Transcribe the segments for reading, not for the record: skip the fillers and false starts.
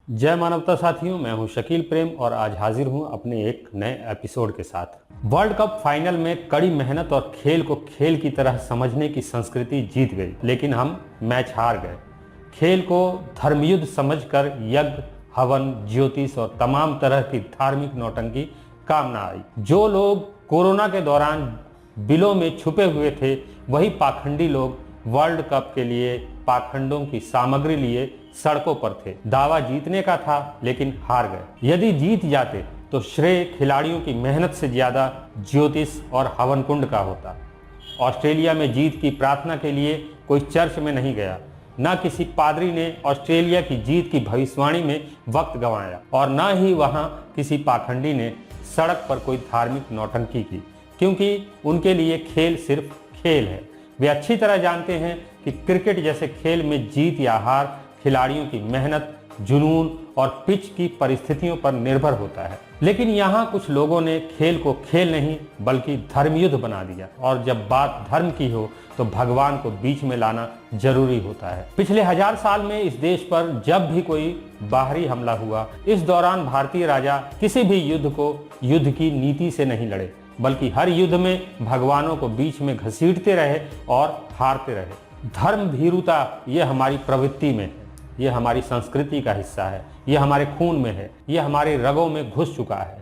जय मानवता साथियों, मैं हूं शकील प्रेम और आज हाजिर हूं अपने एक नए एपिसोड के साथ। वर्ल्ड कप फाइनल में कड़ी मेहनत और खेल को खेल की तरह समझने की संस्कृति जीत गई, लेकिन हम मैच हार गए। खेल को धर्मयुद्ध समझकर यज्ञ, हवन, ज्योतिष और तमाम तरह की धार्मिक नौटंकी काम ना आई। जो लोग कोरोना के दौरान बिलों में छुपे हुए थे, वही पाखंडी लोग वर्ल्ड कप के लिए पाखंडों की सामग्री लिए सड़कों पर थे। दावा जीतने का था, लेकिन हार गए। यदि जीत जाते तो श्रेय खिलाड़ियों की मेहनत से ज्यादा ज्योतिष और हवन कुंड का होता। ऑस्ट्रेलिया में जीत की प्रार्थना के लिए कोई चर्च में नहीं गया, न किसी पादरी ने ऑस्ट्रेलिया की जीत की भविष्यवाणी में वक्त गंवाया और न ही वहां किसी पाखंडी ने सड़क पर कोई धार्मिक नौटंकी की, क्योंकि उनके लिए खेल सिर्फ खेल है। वे अच्छी तरह जानते हैं कि क्रिकेट जैसे खेल में जीत या हार खिलाड़ियों की मेहनत, जुनून और पिच की परिस्थितियों पर निर्भर होता है। लेकिन यहाँ कुछ लोगों ने खेल को खेल नहीं बल्कि धर्मयुद्ध बना दिया, और जब बात धर्म की हो तो भगवान को बीच में लाना जरूरी होता है। पिछले 1000 साल में इस देश पर जब भी कोई बाहरी हमला हुआ, इस दौरान भारतीय राजा किसी भी युद्ध को युद्ध की नीति से नहीं लड़े, बल्कि हर युद्ध में भगवानों को बीच में घसीटते रहे और हारते रहे। धर्म भीरुता ये हमारी प्रवृत्ति में है, ये हमारी संस्कृति का हिस्सा है, ये हमारे खून में है, ये हमारे रगों में घुस चुका है।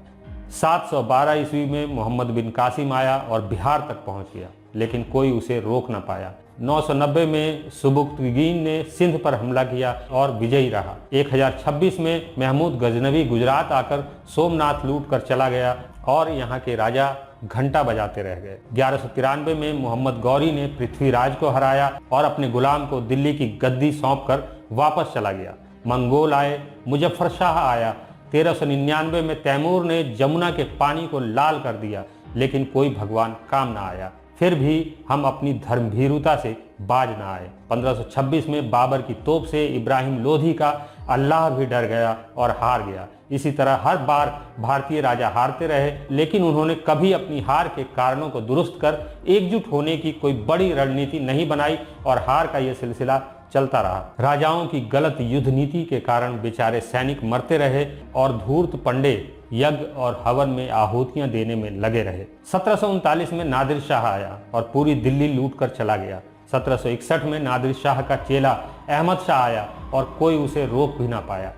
712 ईस्वी में मोहम्मद बिन कासिम आया और बिहार तक पहुंच गया, लेकिन कोई उसे रोक न पाया। 990 में सुबुक्तगीन ने सिंध पर हमला किया और विजयी रहा। 1026 में महमूद गजनवी गुजरात आकर सोमनाथ लूट कर चला गया और यहाँ के राजा घंटा बजाते रह गए। 1193 में मोहम्मद गौरी ने पृथ्वीराज को हराया और अपने गुलाम को दिल्ली की गद्दी सौंपकर वापस चला गया। मंगोल आए, मुजफ्फर शाह आया। 1399 में तैमूर ने जमुना के पानी को लाल कर दिया, लेकिन कोई भगवान काम ना आया। फिर भी हम अपनी धर्मभीरुता से बाज ना आए। 1526 में बाबर की तोप से इब्राहिम लोधी का अल्लाह भी डर गया और हार गया। इसी तरह हर बार भारतीय राजा हारते रहे, लेकिन उन्होंने कभी अपनी हार के कारणों को दुरुस्त कर एकजुट होने की कोई बड़ी रणनीति नहीं बनाई और हार का यह सिलसिला चलता रहा। राजाओं की गलत युद्ध नीति के कारण बेचारे सैनिक मरते रहे और धूर्त पंडे यज्ञ और हवन में आहुतियां देने में लगे रहे। 1739 में नादिर शाह आया और पूरी दिल्ली लूट कर चला गया। 1761 में नादिर शाह का चेला अहमद शाह आया और कोई उसे रोक भी ना पाया।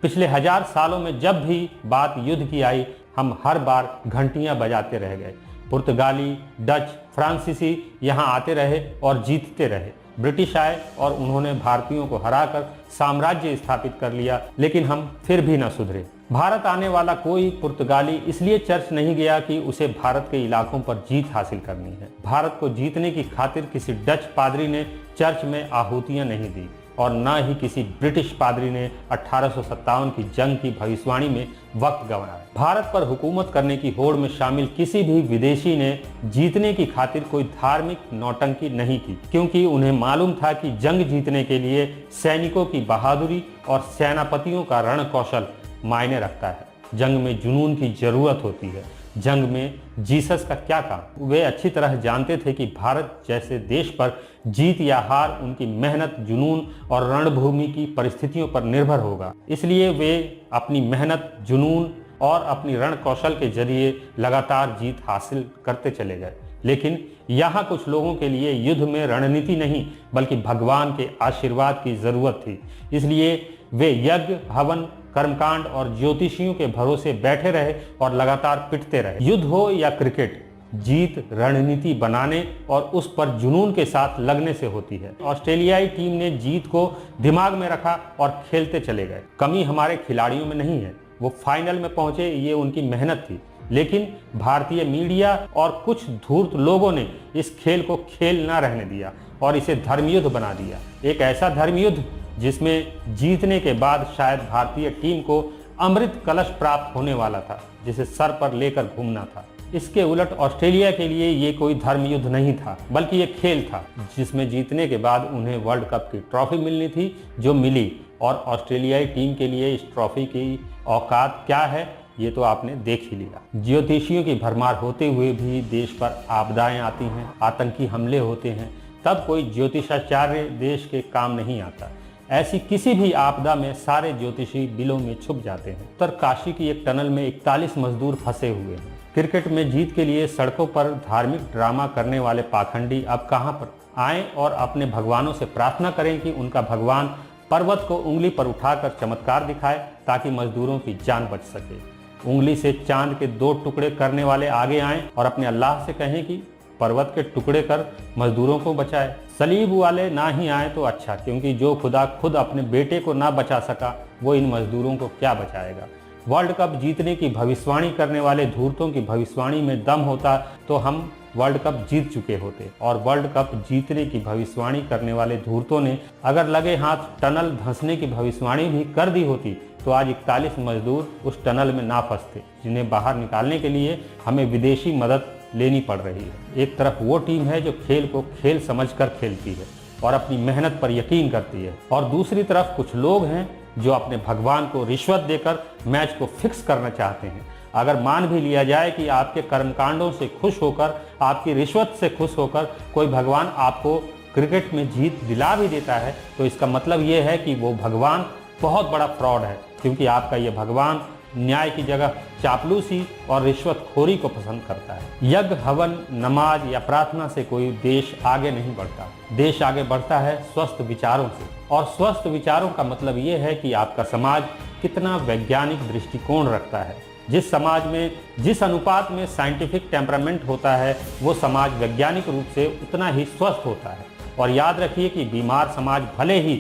पिछले 1000 सालों में जब भी बात युद्ध की आई, हम हर बार घंटियां बजाते रह गए। पुर्तगाली, डच, फ्रांसीसी यहाँ आते रहे और जीतते रहे। ब्रिटिश आए और उन्होंने भारतीयों को हराकर साम्राज्य स्थापित कर लिया, लेकिन हम फिर भी न सुधरे। भारत आने वाला कोई पुर्तगाली इसलिए चर्च नहीं गया कि उसे भारत के इलाकों पर जीत हासिल करनी है। भारत को जीतने की खातिर किसी डच पादरी ने चर्च में आहुतियां नहीं दी और न ही किसी ब्रिटिश पादरी ने 1857 की जंग की भविष्यवाणी में वक्त गंवाया। भारत पर हुकूमत करने की होड़ में शामिल किसी भी विदेशी ने जीतने की खातिर कोई धार्मिक नौटंकी नहीं की, क्योंकि उन्हें मालूम था कि जंग जीतने के लिए सैनिकों की बहादुरी और सेनापतियों का रण कौशल मायने रखता है। जंग में जुनून की जरूरत होती है। जंग में जीसस का क्या काम? वे अच्छी तरह जानते थे कि भारत जैसे देश पर जीत या हार उनकी मेहनत, जुनून और रणभूमि की परिस्थितियों पर निर्भर होगा। इसलिए वे अपनी मेहनत, जुनून और अपनी रण कौशल के जरिए लगातार जीत हासिल करते चले गए। लेकिन यहाँ कुछ लोगों के लिए युद्ध में रणनीति नहीं बल्कि भगवान के आशीर्वाद की जरूरत थी। इसलिए वे यज्ञ, हवन, कर्मकांड और ज्योतिषियों के भरोसे बैठे रहे और लगातार पिटते रहे। युद्ध हो या क्रिकेट, जीत रणनीति बनाने और उस पर जुनून के साथ लगने से होती है। ऑस्ट्रेलियाई टीम ने जीत को दिमाग में रखा और खेलते चले गए। कमी हमारे खिलाड़ियों में नहीं है, वो फाइनल में पहुंचे, ये उनकी मेहनत थी। लेकिन भारतीय मीडिया और कुछ धूर्त लोगों ने इस खेल को खेल ना रहने दिया और इसे धर्मयुद्ध बना दिया। एक ऐसा धर्मयुद्ध जिसमें जीतने के बाद शायद भारतीय टीम को अमृत कलश प्राप्त होने वाला था, जिसे सर पर लेकर घूमना था। इसके उलट ऑस्ट्रेलिया के लिए ये कोई धर्म युद्ध नहीं था, बल्कि ये खेल था जिसमें जीतने के बाद उन्हें वर्ल्ड कप की ट्रॉफी मिलनी थी, जो मिली। और ऑस्ट्रेलियाई टीम के लिए इस ट्रॉफी की औकात क्या है, ये तो आपने देख ही लिया। ज्योतिषियों की भरमार होते हुए भी देश पर आपदाएं आती हैं, आतंकी हमले होते हैं, तब कोई ज्योतिषाचार्य देश के काम नहीं आता। ऐसी किसी भी आपदा में सारे ज्योतिषी बिलों में छुप जाते हैं। उत्तरकाशी की एक टनल में 41 मजदूर फंसे हुए हैं। क्रिकेट में जीत के लिए सड़कों पर धार्मिक ड्रामा करने वाले पाखंडी अब कहां पर आएं और अपने भगवानों से प्रार्थना करें कि उनका भगवान पर्वत को उंगली पर उठाकर चमत्कार दिखाए ताकि मजदूरों की जान बच सके। उंगली से चांद के 2 टुकड़े करने वाले आगे आएं और अपने अल्लाह से कहें कि पर्वत के टुकड़े कर मजदूरों को बचाए। सलीब वाले ना ही आए तो अच्छा, क्योंकि जो खुदा खुद अपने बेटे को ना बचा सका वो इन मजदूरों को क्या बचाएगा। वर्ल्ड कप जीतने की भविष्यवाणी करने वाले धूर्तों की भविष्यवाणी में दम होता तो हम वर्ल्ड कप जीत चुके होते, और वर्ल्ड कप जीतने की भविष्यवाणी करने वाले धूर्तों ने अगर लगे हाथ टनल धंसने की भविष्यवाणी भी कर दी होती तो आज 41 मजदूर उस टनल में ना फंसते, जिन्हें बाहर निकालने के लिए हमें विदेशी मदद लेनी पड़ रही है। एक तरफ वो टीम है जो खेल को खेल समझकर खेलती है और अपनी मेहनत पर यकीन करती है, और दूसरी तरफ कुछ लोग हैं जो अपने भगवान को रिश्वत देकर मैच को फिक्स करना चाहते हैं। अगर मान भी लिया जाए कि आपके कर्मकांडों से खुश होकर, आपकी रिश्वत से खुश होकर कोई भगवान आपको क्रिकेट में जीत दिला भी देता है, तो इसका मतलब ये है कि वो भगवान बहुत बड़ा फ्रॉड है, क्योंकि आपका ये भगवान न्याय की जगह चापलूसी और रिश्वतखोरी को पसंद करता है। यज्ञ, हवन, नमाज या प्रार्थना से कोई देश आगे नहीं बढ़ता। देश आगे बढ़ता है स्वस्थ विचारों से, और स्वस्थ विचारों का मतलब ये है कि आपका समाज कितना वैज्ञानिक दृष्टिकोण रखता है। जिस समाज में जिस अनुपात में साइंटिफिक टेम्परामेंट होता है वो समाज वैज्ञानिक रूप से उतना ही स्वस्थ होता है। और याद रखिए कि बीमार समाज भले ही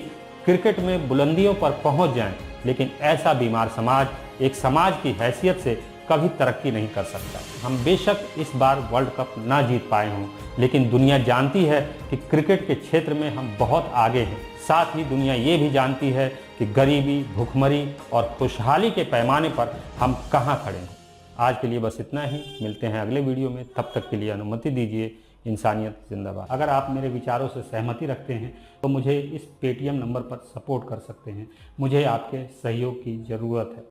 क्रिकेट में बुलंदियों पर पहुंच जाएं, लेकिन ऐसा बीमार समाज एक समाज की हैसियत से कभी तरक्की नहीं कर सकता। हम बेशक इस बार वर्ल्ड कप ना जीत पाए हों, लेकिन दुनिया जानती है कि क्रिकेट के क्षेत्र में हम बहुत आगे हैं। साथ ही दुनिया ये भी जानती है कि गरीबी, भुखमरी और खुशहाली के पैमाने पर हम कहाँ खड़े हैं। आज के लिए बस इतना ही, मिलते हैं अगले वीडियो में। तब तक के लिए अनुमति दीजिए। इंसानियत जिंदाबाद। अगर आप मेरे विचारों से सहमति रखते हैं तो मुझे इस पेटीएम नंबर पर सपोर्ट कर सकते हैं। मुझे आपके सहयोग की ज़रूरत है।